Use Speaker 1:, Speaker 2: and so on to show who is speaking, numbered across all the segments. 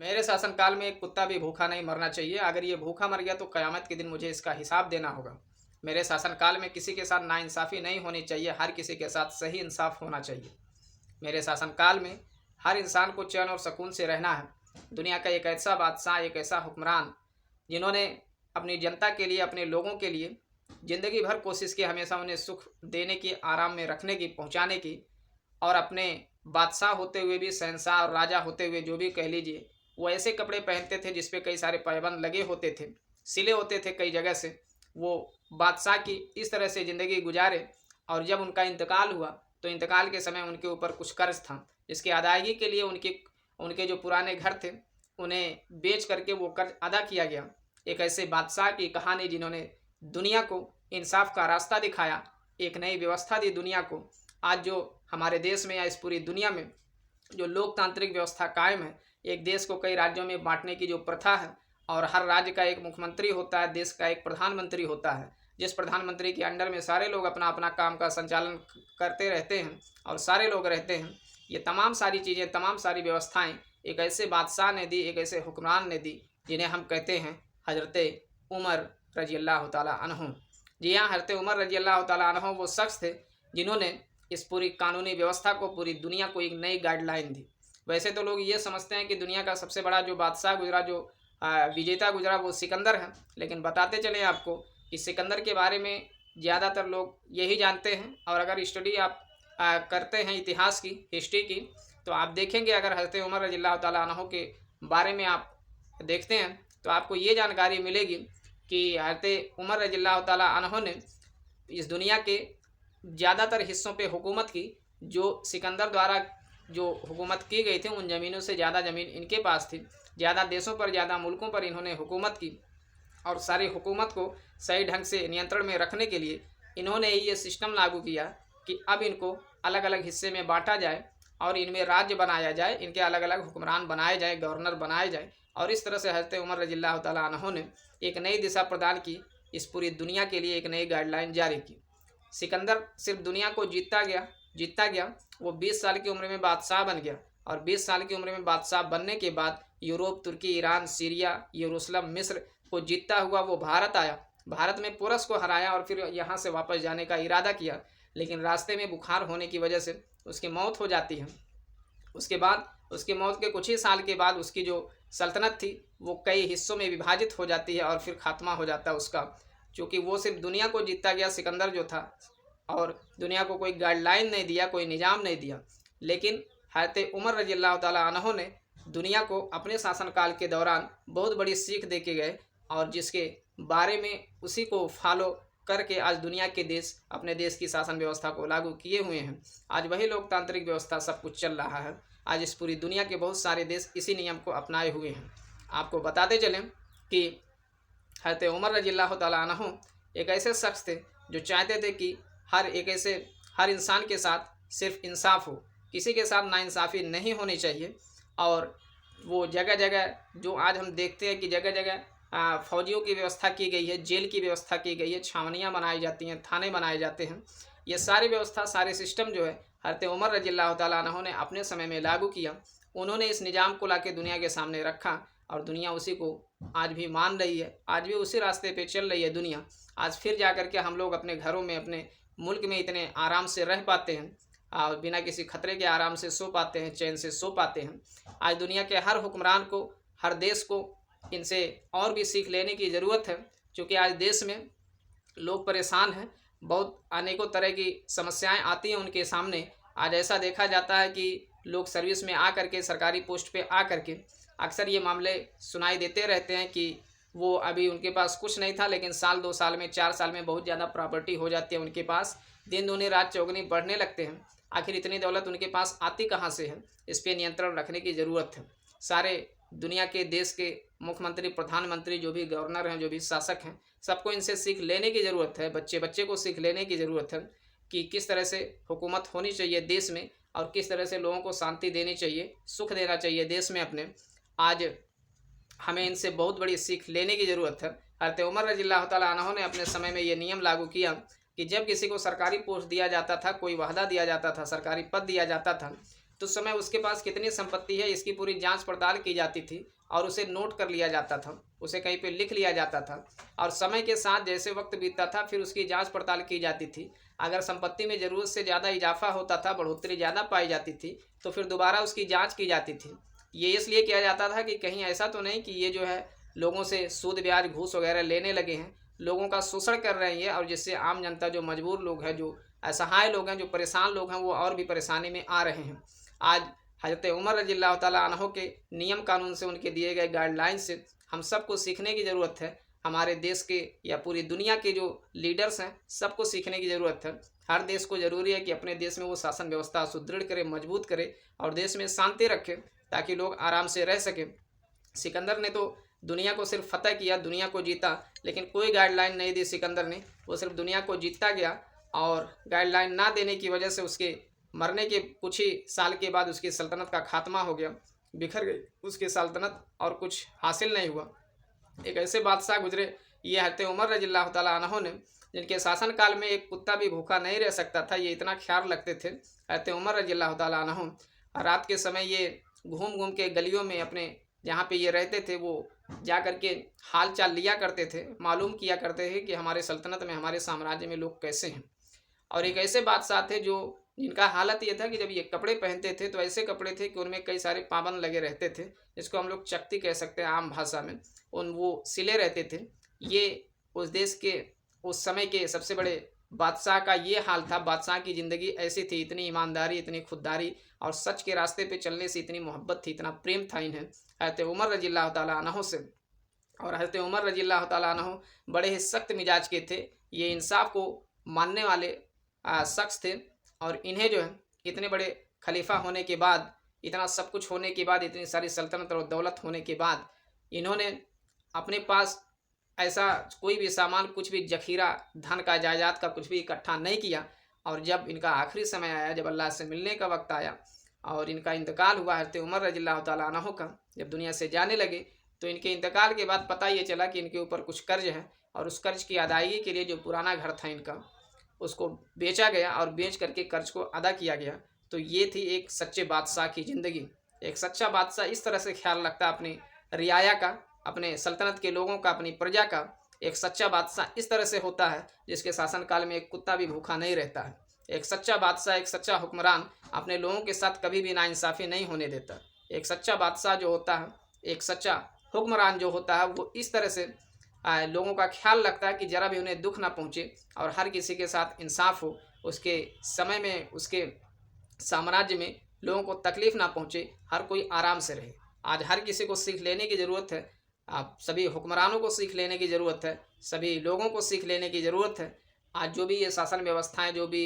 Speaker 1: मेरे शासनकाल में एक कुत्ता भी भूखा नहीं मरना चाहिए। अगर ये भूखा मर गया तो क़यामत के दिन मुझे इसका हिसाब देना होगा। मेरे शासनकाल में किसी के साथ नाइंसाफ़ी नहीं होनी चाहिए, हर किसी के साथ सही इंसाफ होना चाहिए। मेरे शासनकाल में हर इंसान को चैन और सुकून से रहना है। दुनिया का एक ऐसा बादशाह, एक ऐसा हुक्मरान जिन्होंने अपनी जनता के लिए, अपने लोगों के लिए ज़िंदगी भर कोशिश की, हमेशा उन्हें सुख देने की, आराम में रखने की, पहुँचाने की, और अपने बादशाह होते हुए भी, शहंशाह और राजा होते हुए जो भी कह लीजिए, वो ऐसे कपड़े पहनते थे जिस पे कई सारे पैबंद लगे होते थे, सिले होते थे कई जगह से। वो बादशाह की इस तरह से ज़िंदगी गुजारे, और जब उनका इंतकाल हुआ तो इंतकाल के समय उनके ऊपर कुछ कर्ज था, जिसकी अदायगी के लिए उनके उनके जो पुराने घर थे उन्हें बेच करके वो कर्ज अदा किया गया। एक ऐसे बादशाह की कहानी जिन्होंने दुनिया को इंसाफ का रास्ता दिखाया, एक नई व्यवस्था दी दुनिया को। आज जो हमारे देश में या इस पूरी दुनिया में जो लोकतांत्रिक व्यवस्था कायम है, एक देश को कई राज्यों में बांटने की जो प्रथा है, और हर राज्य का एक मुख्यमंत्री होता है, देश का एक प्रधानमंत्री होता है, जिस प्रधानमंत्री के अंडर में सारे लोग अपना अपना काम का संचालन करते रहते हैं और सारे लोग रहते हैं। ये तमाम सारी चीज़ें, तमाम सारी व्यवस्थाएं एक ऐसे बादशाह ने दी, एक ऐसे हुक्मरान ने दी, जिन्हें हम कहते हैं हज़रत उमर रजी अल्लाह ताला अन्हु। जी हाँ, हज़रत उमर रजी अल्लाह ताला अन्हु वो शख्स थे जिन्होंने इस पूरी कानूनी व्यवस्था को, पूरी दुनिया को एक नई गाइडलाइन दी। वैसे तो लोग ये समझते हैं कि दुनिया का सबसे बड़ा जो बादशाह गुजरा, जो विजेता गुजरा, वो सिकंदर है, लेकिन बताते चलें आपको कि सिकंदर के बारे में ज़्यादातर लोग यही जानते हैं। और अगर स्टडी आप करते हैं इतिहास की, हिस्ट्री की, तो आप देखेंगे, अगर हज़रत उमर रज़ियल्लाहु ताला अन्हु के बारे में आप देखते हैं तो आपको ये जानकारी मिलेगी कि हज़रत उमर रज़ियल्लाहु ताला अन्हु ने इस दुनिया के ज़्यादातर हिस्सों पे हुकूमत की। जो सिकंदर द्वारा जो हुकूमत की गई थी, उन ज़मीनों से ज़्यादा ज़मीन इनके पास थी। ज़्यादा देशों पर, ज़्यादा मुल्कों पर इन्होंने हुकूमत की, और सारी हुकूमत को सही ढंग से नियंत्रण में रखने के लिए इन्होंने ये सिस्टम लागू किया कि अब इनको अलग अलग हिस्से में बांटा जाए और इनमें राज्य बनाया जाए, इनके अलग अलग हुक्मरान बनाए जाए, गवर्नर बनाए जाए। और इस तरह से हज़रत उमर रज़ियल्लाहु ताला अन्हु ने एक नई दिशा प्रदान की, इस पूरी दुनिया के लिए एक नई गाइडलाइन जारी की। सिकंदर सिर्फ दुनिया को जीतता गया। वो 20 साल की उम्र में बादशाह बन गया, और 20 साल की उम्र में बादशाह बनने के बाद यूरोप, तुर्की, ईरान, सीरिया, यरूशलेम, मिस्र को जीतता हुआ वो भारत आया। भारत में पोरस को हराया और फिर यहाँ से वापस जाने का इरादा किया, लेकिन रास्ते में बुखार होने की वजह से उसकी मौत हो जाती है। उसके बाद, उसकी मौत के कुछ ही साल के बाद, उसकी जो सल्तनत थी वो कई हिस्सों में विभाजित हो जाती है और फिर खात्मा हो जाता है उसका। चूँकि वो सिर्फ दुनिया को जीतता गया, सिकंदर जो था, और दुनिया को कोई गाइडलाइन नहीं दिया, कोई निज़ाम नहीं दिया। लेकिन हज़रत उमर रज़ियल्लाहु ताला अन्हु ने दुनिया को अपने शासनकाल के दौरान बहुत बड़ी सीख दे के गए, और जिसके बारे में उसी को फॉलो करके आज दुनिया के देश अपने देश की शासन व्यवस्था को लागू किए हुए हैं। आज वही लोकतांत्रिक व्यवस्था सब कुछ चल रहा है। आज इस पूरी दुनिया के बहुत सारे देश इसी नियम को अपनाए हुए हैं। आपको बताते चलें कि हज़रत उमर रज़ियल्लाहु ताला अन्हु एक ऐसे शख्स थे जो चाहते थे कि हर इंसान के साथ सिर्फ इंसाफ हो, किसी के साथ नाइंसाफ़ी नहीं होनी चाहिए। और वो जगह जगह जो आज हम देखते हैं कि जगह जगह फ़ौजियों की व्यवस्था की गई है, जेल की व्यवस्था की गई है, छावनियाँ बनाई जाती हैं, थाने बनाए जाते हैं। ये सारी व्यवस्था, सारे सिस्टम जो है हज़रत उमर रज़ियल्लाहु ताला अन्हु ने अपने समय में लागू किया। उन्होंने इस निज़ाम को लाके दुनिया के सामने रखा, और दुनिया उसी को आज भी मान रही है। आज भी उसी रास्ते पे चल रही है दुनिया। आज फिर जा कर के हम लोग अपने घरों में, अपने मुल्क में इतने आराम से रह पाते हैं, और बिना किसी खतरे के आराम से सो पाते हैं, चैन से सो पाते हैं। आज दुनिया के हर हुक्मरान को, हर देश को इनसे और भी सीख लेने की ज़रूरत है, क्योंकि आज देश में लोग परेशान हैं। बहुत अनेकों तरह की समस्याएं आती हैं उनके सामने। आज ऐसा देखा जाता है कि लोग सर्विस में आ करके, सरकारी पोस्ट पे आ करके अक्सर ये मामले सुनाई देते रहते हैं कि वो अभी उनके पास कुछ नहीं था, लेकिन साल 2 साल में, 4 साल में बहुत ज़्यादा प्रॉपर्टी हो जाती है उनके पास। दिन दूनी रात चौगुनी बढ़ने लगते हैं। आखिर इतनी दौलत उनके पास आती कहाँ से है? इस पे नियंत्रण रखने की ज़रूरत है। सारे दुनिया के देश के मुख्यमंत्री, प्रधानमंत्री, जो भी गवर्नर हैं, जो भी शासक हैं, सबको इनसे सीख लेने की ज़रूरत है। बच्चे बच्चे को सीख लेने की ज़रूरत है कि किस तरह से हुकूमत होनी चाहिए देश में, और किस तरह से लोगों को शांति देनी चाहिए, सुख देना चाहिए देश में अपने। आज हमें इनसे बहुत बड़ी सीख लेने की ज़रूरत है। हज़रत उमर रज़ियल्लाहु ताला अन्हु ने अपने समय में ये नियम लागू किया कि जब किसी को सरकारी पोस्ट दिया जाता था, कोई वाहदा दिया जाता था, सरकारी पद दिया जाता था, तो उस समय उसके पास कितनी संपत्ति है इसकी पूरी जांच पड़ताल की जाती थी और उसे नोट कर लिया जाता था, उसे कहीं पे लिख लिया जाता था। और समय के साथ जैसे वक्त बीतता था फिर उसकी जांच पड़ताल की जाती थी। अगर संपत्ति में ज़रूरत से ज़्यादा इजाफा होता था, बढ़ोतरी ज़्यादा पाई जाती थी, तो फिर दोबारा उसकी जाँच की जाती थी। ये इसलिए किया जाता था कि कहीं ऐसा तो नहीं कि ये जो है लोगों से सूद ब्याज घूस वगैरह लेने लगे हैं, लोगों का शोषण कर रहे हैं ये, और जिससे आम जनता जो मजबूर लोग हैं, जो असहाय लोग हैं, जो परेशान लोग हैं, वो और भी परेशानी में आ रहे हैं। आज हज़रत उमर रज़ियल्लाहु ताला अन्हु के नियम कानून से, उनके दिए गए गाइडलाइन से हम सबको सीखने की ज़रूरत है। हमारे देश के या पूरी दुनिया के जो लीडर्स हैं सबको सीखने की ज़रूरत है। हर देश को ज़रूरी है कि अपने देश में वो शासन व्यवस्था सुदृढ़ करे, मजबूत करे और देश में शांति रखे ताकि लोग आराम से रह सकें। सिकंदर ने तो दुनिया को सिर्फ फतह किया, दुनिया को जीता, लेकिन कोई गाइडलाइन नहीं दी सिकंदर ने। वो सिर्फ दुनिया को जीतता गया और गाइडलाइन ना देने की वजह से उसके मरने के कुछ ही साल के बाद उसकी सल्तनत का खात्मा हो गया, बिखर गई उसकी सल्तनत और कुछ हासिल नहीं हुआ। एक ऐसे बादशाह गुजरे, ये हज़रत उमर रज़ियल्लाहु ताला अन्हु ने, जिनके शासनकाल में एक कुत्ता भी भूखा नहीं रह सकता था, ये इतना ख्याल रखते थे। हज़रत उमर रज़ियल्लाहु ताला अन्हु रात के समय ये घूम घूम के गलियों में अपने जहाँ पे ये रहते थे वो जा कर के हाल चाल लिया करते थे, मालूम किया करते थे कि हमारे सल्तनत में, हमारे साम्राज्य में लोग कैसे हैं। और एक ऐसे बादशाह थे जो जिनका हालत ये था कि जब ये कपड़े पहनते थे तो ऐसे कपड़े थे कि उनमें कई सारे पाबंद लगे रहते थे, जिसको हम लोग चकती कह सकते हैं आम भाषा में। वो सिले रहते थे। ये उस देश के उस समय के सबसे बड़े बादशाह का ये हाल था। बादशाह की ज़िंदगी ऐसी थी, इतनी ईमानदारी, इतनी खुददारी और सच के रास्ते पे चलने से इतनी मोहब्बत थी, इतना प्रेम था इन्हें हज़रत उमर रज़ियल्लाहु ताला अन्हु से। और हज़रत उमर रज़ियल्लाहु ताला अन्हु बड़े ही सख्त मिजाज के थे। ये इंसाफ को मानने वाले शख्स थे और इन्हें जो है इतने बड़े खलीफा होने के बाद, इतना सब कुछ होने के बाद, इतनी सारी सल्तनत और दौलत होने के बाद, इन्होंने अपने पास ऐसा कोई भी सामान, कुछ भी जखीरा धन का, जायदाद का कुछ भी इकट्ठा नहीं किया। और जब इनका आखिरी समय आया, जब अल्लाह से मिलने का वक्त आया और इनका इंतकाल हुआ हज़रत उमर रज़ियल्लाहु ताला अन्हु का, जब दुनिया से जाने लगे तो इनके इंतकाल के बाद पता ये चला कि इनके ऊपर कुछ कर्ज है और उस कर्ज की अदायगी के लिए जो पुराना घर था इनका, उसको बेचा गया और बेच करके कर्ज को अदा किया गया। तो ये थी एक सच्चे बादशाह की ज़िंदगी। एक सच्चा बादशाह इस तरह से ख्याल रखता अपनी रियाया का, अपने सल्तनत के लोगों का, अपनी प्रजा का। एक सच्चा बादशाह इस तरह से होता है जिसके शासनकाल में एक कुत्ता भी भूखा नहीं रहता है। एक सच्चा बादशाह, एक सच्चा हुक्मरान अपने लोगों के साथ कभी भी नाइंसाफ़ी नहीं होने देता। एक सच्चा बादशाह जो होता है, एक सच्चा हुक्मरान जो होता है, वो इस तरह से लोगों का ख्याल रखता है कि ज़रा भी उन्हें दुख ना पहुँचे और हर किसी के साथ इंसाफ हो, उसके समय में, उसके साम्राज्य में लोगों को तकलीफ़ ना पहुँचे, हर कोई आराम से रहे। आज हर किसी को सीख लेने की ज़रूरत है। आप सभी हुक्मरानों को सीख लेने की ज़रूरत है, सभी लोगों को सीख लेने की ज़रूरत है। आज जो भी ये शासन व्यवस्थाएं, जो भी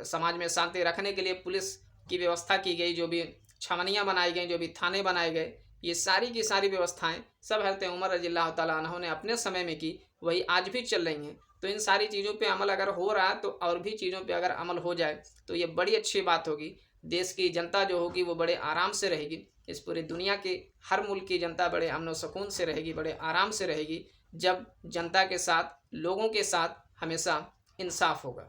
Speaker 1: समाज में शांति रखने के लिए पुलिस की व्यवस्था की गई, जो भी छावनियाँ बनाई गई, जो भी थाने बनाए गए, ये सारी की सारी व्यवस्थाएं सब हज़रत उमर रज़ियल्लाहु ताला अन्हु ने अपने समय में की, वही आज भी चल रही हैं। तो इन सारी चीज़ों पे अमल अगर हो रहा है तो और भी चीज़ों पे अगर अमल हो जाए तो ये बड़ी अच्छी बात होगी। देश की जनता जो होगी वो बड़े आराम से रहेगी। इस पूरी दुनिया के हर मुल्क की जनता बड़े अमन व सुकून से रहेगी, बड़े आराम से रहेगी, जब जनता के साथ, लोगों के साथ हमेशा इंसाफ होगा।